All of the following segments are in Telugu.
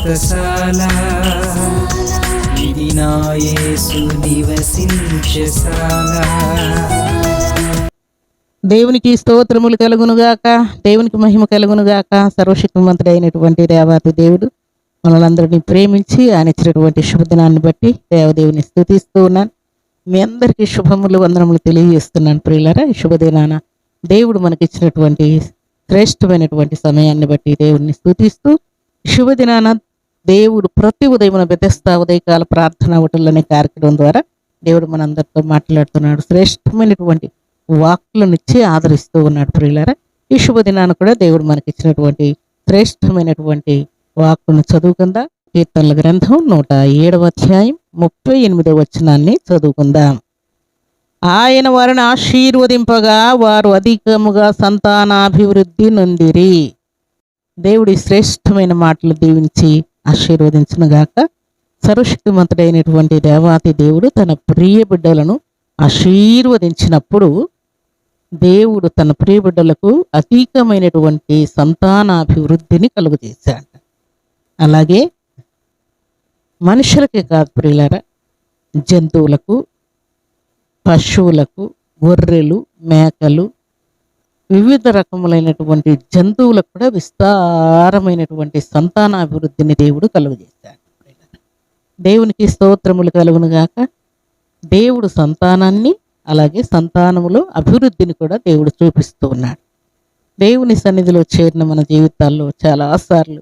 వ్రతశాల ఇది నా యేసు నివసించశాల. దేవునికి స్తోత్రములు కలుగునుగాక, దేవునికి మహిమ కలుగునుగాక. సర్వశక్తిమంతుడైనటువంటి దేవాతి దేవుడు మనలందరినీ ప్రేమించి ఆయన ఇచ్చినటువంటి శుభదినాన్ని బట్టి దేవదేవుని స్తుతిస్తూ ఉన్నాను. మీ అందరికీ శుభములు వందనములు తెలియజేస్తున్నాను. ప్రియులారా, ఈ శుభదినాన దేవుడు మనకిచ్చినటువంటి శ్రేష్టమైనటువంటి సమయాన్ని బట్టి దేవుడిని స్తుతిస్తూ, శుభదినాన దేవుడు ప్రతి ఉదయమున బెతెస్దా ఉదయకాల ప్రార్థన ఒకటిలోనే కార్యక్రమం ద్వారా దేవుడు మనందరితో మాట్లాడుతున్నాడు. శ్రేష్టమైనటువంటి వాక్కులను ఇచ్చి ఆదరిస్తూ ఉన్నాడు. ప్రియులారా, ఈ శుభదినాన కూడా దేవుడు మనకిచ్చినటువంటి శ్రేష్టమైనటువంటి వాక్కును చదువుకుందాం. కీర్తనల గ్రంథం 107వ అధ్యాయం 38వ వచనాన్ని చదువుకుందాం. ఆయన వారిని ఆశీర్వదింపగా వారు అధికముగా సంతానాభివృద్ధి నొందిరి. దేవుడి శ్రేష్టమైన మాటలు దీవించి ఆశీర్వదించునుగాక. సర్వశక్తిమంతుడైనటువంటి దేవాతి దేవుడు తన ప్రియ బిడ్డలను ఆశీర్వదించినప్పుడు దేవుడు తన ప్రియ బిడ్డలకు అధికమైనటువంటి సంతానాభివృద్ధిని కలుగజేశాడు. అలాగే మనుషులకే కాదు ప్రియులారా, జంతువులకు, పశువులకు, గొర్రెలు, మేకలు, వివిధ రకములైనటువంటి జంతువులకు కూడా విస్తారమైనటువంటి సంతానాభివృద్ధిని దేవుడు కలుగజేశాడు. దేవునికి స్తోత్రములు కలుగునుగాక. దేవుడు సంతానాన్ని అలాగే సంతానములో అభివృద్ధిని కూడా దేవుడు చూపిస్తూ ఉన్నాడు. దేవుని సన్నిధిలో చేరిన మన జీవితాల్లో చాలాసార్లు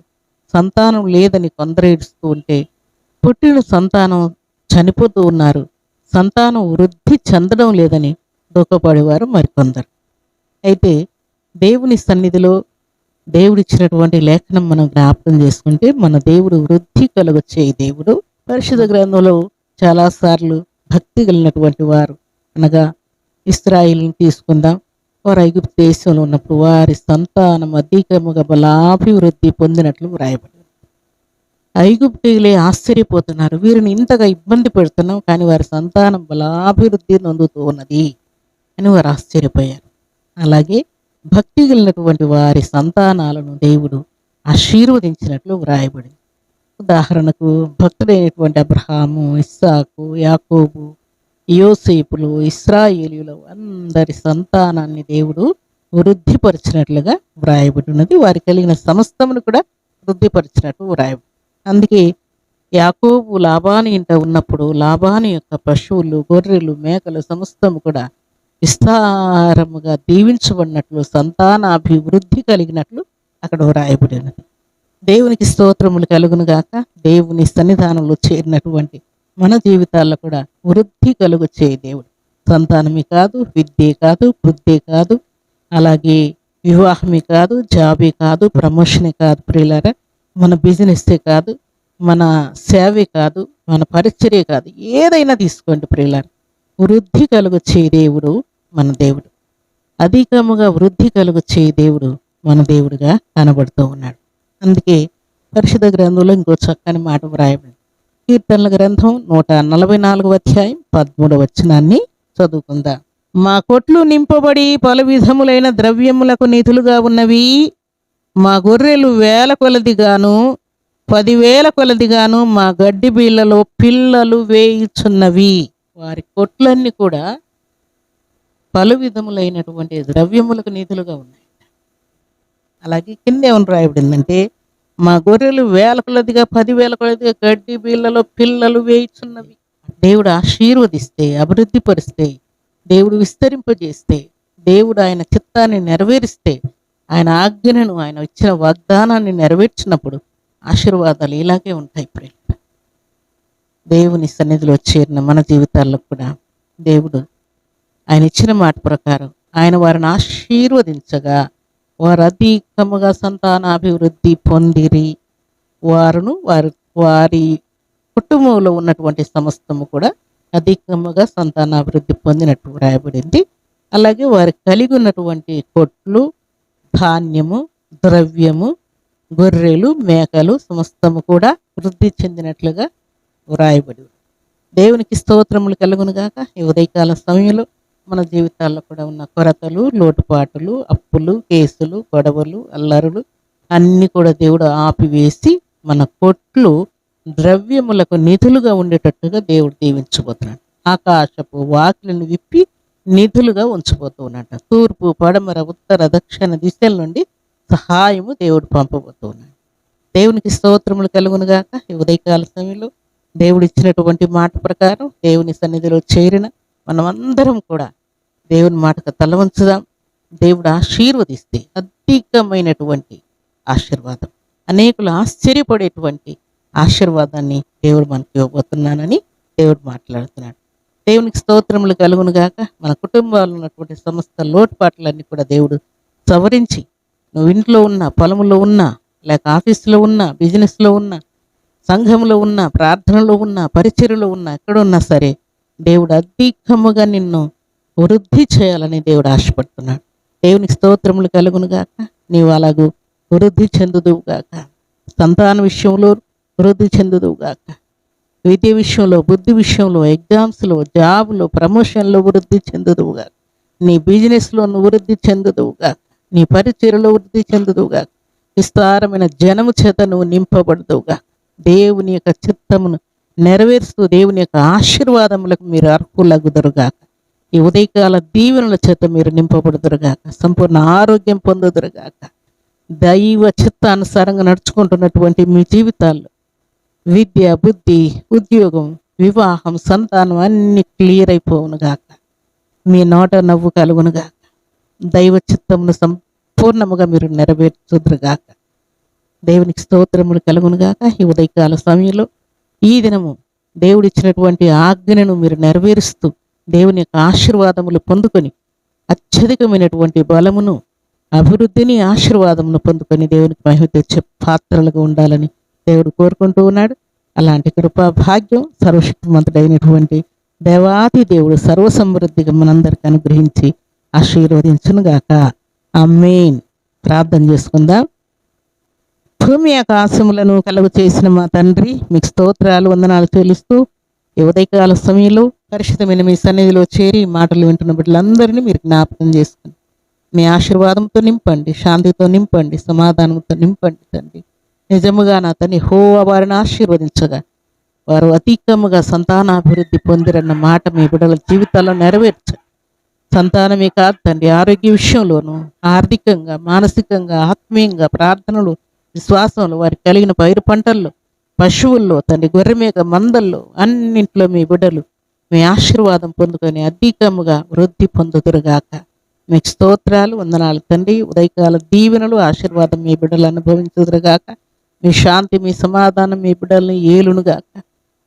సంతానం లేదని కొందరు ఏడుస్తూ ఉంటే, పుట్టిన సంతానం చనిపోతూ ఉన్నారు, సంతానం వృద్ధి చెందడం లేదని దుఃఖపడేవారు మరికొందరు. అయితే దేవుని సన్నిధిలో దేవుడిచ్చినటువంటి లేఖనం మనం జ్ఞాపకం చేసుకుంటే, మన దేవుడు వృద్ధి కలుగొచ్చే దేవుడు. పరిశుద్ధ గ్రంథంలో చాలాసార్లు భక్తి కలిగినటువంటి వారు, అనగా ఇశ్రాయేలుని తీసుకుందాం. వారు ఐగుప్తు దేశంలో ఉన్నప్పుడు వారి సంతానం అధికముగా బలాభివృద్ధి పొందినట్లు వ్రాయబడింది. ఐగుప్తీయులే ఆశ్చర్యపోతున్నారు, వీరిని ఇంతగా ఇబ్బంది పెడుతున్నాం కానీ వారి సంతానం బలాభివృద్ధి నొందుతూ ఉన్నది అని వారు ఆశ్చర్యపోయారు. అలాగే భక్తి కలిగినటువంటి వారి సంతానాలను దేవుడు ఆశీర్వదించినట్లు వ్రాయబడింది. ఉదాహరణకు భక్తుడైనటువంటి అబ్రహాము, ఇస్సాకు, యాకోబు, యోసేపులు, ఇశ్రాయేలీయులు అందరి సంతానాన్ని దేవుడు వృద్ధిపరిచినట్లుగా వ్రాయబడి ఉన్నది. వారికి కలిగిన సమస్తమును కూడా వృద్ధిపరిచినట్టు వ్రాయబడి. అందుకే యాకోబు లాబాను ఇంట ఉన్నప్పుడు లాబాను యొక్క పశువులు, గొర్రెలు, మేకలు సమస్తము కూడా విస్తారముగా దీవించబడినట్లు, సంతానాభివృద్ధి కలిగినట్లు అక్కడ వ్రాయబడి ఉన్నది. దేవునికి స్తోత్రములు కలుగునుగాక. దేవుని సన్నిధానంలో చేరినటువంటి మన జీవితాల్లో కూడా వృద్ధి కలుగొచ్చే దేవుడు. సంతానమే కాదు, విద్యే కాదు, వృద్ధే కాదు, అలాగే వివాహమే కాదు, జాబే కాదు, ప్రమోషనే కాదు ప్రియులారా, మన బిజినెస్సే కాదు, మన సేవే కాదు, మన పరిచర్యే కాదు, ఏదైనా తీసుకోండి ప్రియులారా, వృద్ధి కలుగొచ్చే దేవుడు మన దేవుడు. అధికముగా వృద్ధి కలుగొచ్చే దేవుడు మన దేవుడుగా కనబడుతూ ఉన్నాడు. అందుకే పరిశుద్ధ గ్రంథంలో ఇంకో చక్కని మాట వ్రాయబడింది. కీర్తనల గ్రంథం 144వ అధ్యాయం 13వ వచనాన్ని చదువుకుందాం. మా కొట్లు నింపబడి పలు విధములైన ద్రవ్యములకు నిధులుగా ఉన్నవి. మా గొర్రెలు 1000 కొలదిగాను 10,000 కొలదిగాను మా గడ్డి బీళ్లలో పిల్లలు వేయుచున్నవి. వారి కొట్లన్నీ కూడా పలు విధములైనటువంటి ద్రవ్యములకు నిధులుగా ఉన్నాయి. అలాగే కింద ఏమని రాయబడిందంటే, మా గొర్రెలు 1000 కొలదిగా 10,000 కొలదిగా గడ్డి బీళ్లలో పిల్లలు వేయుచున్నవి. దేవుడు ఆశీర్వదిస్తే, అభివృద్ధి పరిస్తే, దేవుడు విస్తరింపజేస్తే, దేవుడు ఆయన చిత్తాన్ని నెరవేరిస్తే, ఆయన ఆజ్ఞను, ఆయన ఇచ్చిన వాగ్దానాన్ని నెరవేర్చినప్పుడు ఆశీర్వాదాలు ఇలాగే ఉంటాయి. దేవుని సన్నిధిలో చేరిన మన జీవితాల్లో కూడా దేవుడు ఆయన ఇచ్చిన మాట ప్రకారం ఆయన వారిని ఆశీర్వదించగా వారు అధికముగా సంతానాభివృద్ధి పొందిరి. వారి కుటుంబంలో ఉన్నటువంటి సమస్తము కూడా అధికముగా సంతానాభివృద్ధి పొందినట్టు వ్రాయబడింది. అలాగే వారు కలిగి ఉన్నటువంటి కొట్లు, ధాన్యము, ద్రవ్యము, గొర్రెలు, మేకలు సమస్తము కూడా వృద్ధి చెందినట్లుగా వ్రాయబడి. దేవునికి స్తోత్రములు కలుగునుగాక. ఈ ఉదయకాల సమయంలో మన జీవితాల్లో కూడా ఉన్న కొరతలు, లోటుపాటులు, అప్పులు, కేసులు, గొడవలు, అల్లరులు అన్నీ కూడా దేవుడు ఆపివేసి మన కొట్లు ద్రవ్యములకు నిధులుగా ఉండేటట్టుగా దేవుడు దీవించబోతున్నాడు. ఆకాశపు వాకిలను విప్పి నిధులుగా ఉంచబోతూ ఉన్నాడు. తూర్పు, పడమర, ఉత్తర, దక్షిణ దిశల నుండి సహాయము దేవుడు పంపబోతూ ఉన్నాడు. దేవునికి స్తోత్రములు కలుగునుగాక. ఈ ఉదయకాల సమయంలో దేవుడు ఇచ్చినటువంటి మాట ప్రకారం దేవుని సన్నిధిలో చేరిన మనమందరం కూడా దేవుని మాటకు తల వంచుదాం. దేవుడు ఆశీర్వదిస్తే అధికమైనటువంటి ఆశీర్వాదం, అనేకులు ఆశ్చర్యపడేటువంటి ఆశీర్వాదాన్ని దేవుడు మనకి ఇవ్వబోతున్నానని దేవుడు మాట్లాడుతున్నాడు. దేవునికి స్తోత్రములు కలుగునుగాక. మన కుటుంబాల్లో ఉన్నటువంటి సమస్త లోటుపాట్లన్నీ కూడా దేవుడు సవరించి, నువ్వు ఇంట్లో ఉన్నా, పొలంలో ఉన్నా, లేక ఆఫీసులో ఉన్నా, బిజినెస్లో ఉన్నా, సంఘంలో ఉన్నా, ప్రార్థనలో ఉన్నా, పరిచర్యలో ఉన్నా, ఎక్కడున్నా సరే దేవుడు అధికముగా నిన్ను వృద్ధి చేయాలని దేవుడు ఆశపడుతున్నాడు. దేవునికి స్తోత్రములు కలుగునుగాక. నీవు అలాగూ వృద్ధి చెందుదువుగాక. సంతాన విషయంలో వృద్ధి చెందుదువుగాక. విద్య విషయంలో, బుద్ధి విషయంలో, ఎగ్జామ్స్లో, జాబ్లో, ప్రమోషన్లో వృద్ధి చెందుదువుగాక. నీ బిజినెస్లో నువ్వు వృద్ధి చెందుదువుగాక. నీ పరిచర్యలో వృద్ధి చెందుదువుగాక. విస్తారమైన జనము చేత నువ్వు నింపబడుదువుగాక. దేవుని యొక్క చిత్తమును నెరవేరుస్తూ దేవుని యొక్క ఆశీర్వాదములకు మీరు అర్హులగుదురుగాక. ఈ ఉదయకాల దీవెనల చేత మీరు నింపబడుదురుగాక. సంపూర్ణ ఆరోగ్యం పొందుదురుగాక. దైవ చిత్తానుసారంగా నడుచుకుంటున్నటువంటి మీ జీవితాల్లో విద్య, బుద్ధి, ఉద్యోగం, వివాహం, సంతానం అన్ని క్లియర్ అయిపోవునుగాక. మీ నోట నవ్వు కలుగునుగాక. దైవ చిత్తమును సంపూర్ణముగా మీరు నెరవేర్చుదురుగాక. దేవునికి స్తోత్రములు కలుగునుగాక. ఈ ఉదయకాల సమయంలో ఈ దినము దేవుడిచ్చినటువంటి ఆజ్ఞను మీరు నెరవేరుస్తూ దేవుని యొక్క ఆశీర్వాదములు పొందుకొని అత్యధికమైనటువంటి బలమును, అభివృద్ధిని, ఆశీర్వాదమును పొందుకొని దేవునికి మహిమ తెచ్చే పాత్రలుగా ఉండాలని దేవుడు కోరుకుంటూ ఉన్నాడు. అలాంటి కృపా భాగ్యం సర్వశక్తిమంతుడైనటువంటి దేవాతి దేవుడు సర్వసమృద్ధిగా మనందరికి అనుగ్రహించి ఆశీర్వదించునుగాక. ఆమేన్. ప్రార్థన చేసుకుందాం. భూమి ఆకాశములను కలుగు చేసిన మా తండ్రి, మీకు స్తోత్రాలు, వందనాలు చెల్లిస్తూ ఈ ఉదయకాల సమయంలో పరిశుద్ధమైన మీ సన్నిధిలో చేరి మాటలు వింటున్న బిడ్డలందరినీ మీరు జ్ఞాపకం చేసుకుని మీ ఆశీర్వాదంతో నింపండి, శాంతితో నింపండి, సమాధానంతో నింపండి తండ్రి. నిజముగా నా తండ్రి యెహోవా వారిని ఆశీర్వదించగా వారు అధికముగా సంతానాభివృద్ధి పొందిరన్న మాట మీ బిడ్డల జీవితాల్లో నెరవేర్చండి. సంతానమే కాదు తండ్రి, ఆరోగ్య విషయంలోనూ, ఆర్థికంగా, మానసికంగా, ఆత్మీయంగా, ప్రార్థనలు, విశ్వాసంలో, వారికి కలిగిన పైరు పంటల్లో, పశువుల్లో తండ్రి, గొర్రెమేక మందల్లో అన్నింట్లో మీ బిడ్డలు మీ ఆశీర్వాదం పొందుకొని అధికముగా వృద్ధి పొందుదురుగాక. మీకు స్తోత్రాలు, వందనాలు తండ్రి. ఉదయకాల దీవెనలు, ఆశీర్వాదం మీ బిడ్డలు అనుభవించుదురుగాక. మీ శాంతి, మీ సమాధానం మీ బిడ్డల్ని ఏలునుగాక.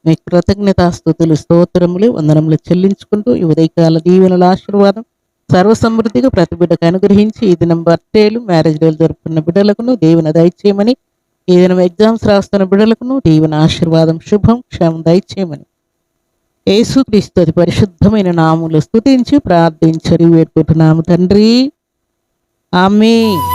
మీ కృతజ్ఞతాస్తుతులు, స్తోత్రములు, వందనములు చెల్లించుకుంటూ ఈ ఉదయకాల దీవెనల ఆశీర్వాదం సర్వసమృద్ధిగా ప్రతి బిడ్డకు అనుగ్రహించి ఈ దినం బర్త్డేలు, మ్యారేజ్ డేలు జరుపుకున్న బిడ్డలకును దీవెన దయచేయమని, ఈ దినం ఎగ్జామ్స్ రాస్తున్న బిడ్డలకును దీవెన, ఆశీర్వాదం, శుభం, క్షేమం దయచేయమని యేసుక్రీస్తు అతి పరిశుద్ధమైన నామములో స్తుతించి ప్రార్థించి వేడుకుంటున్నాము తండ్రి. ఆమేన్.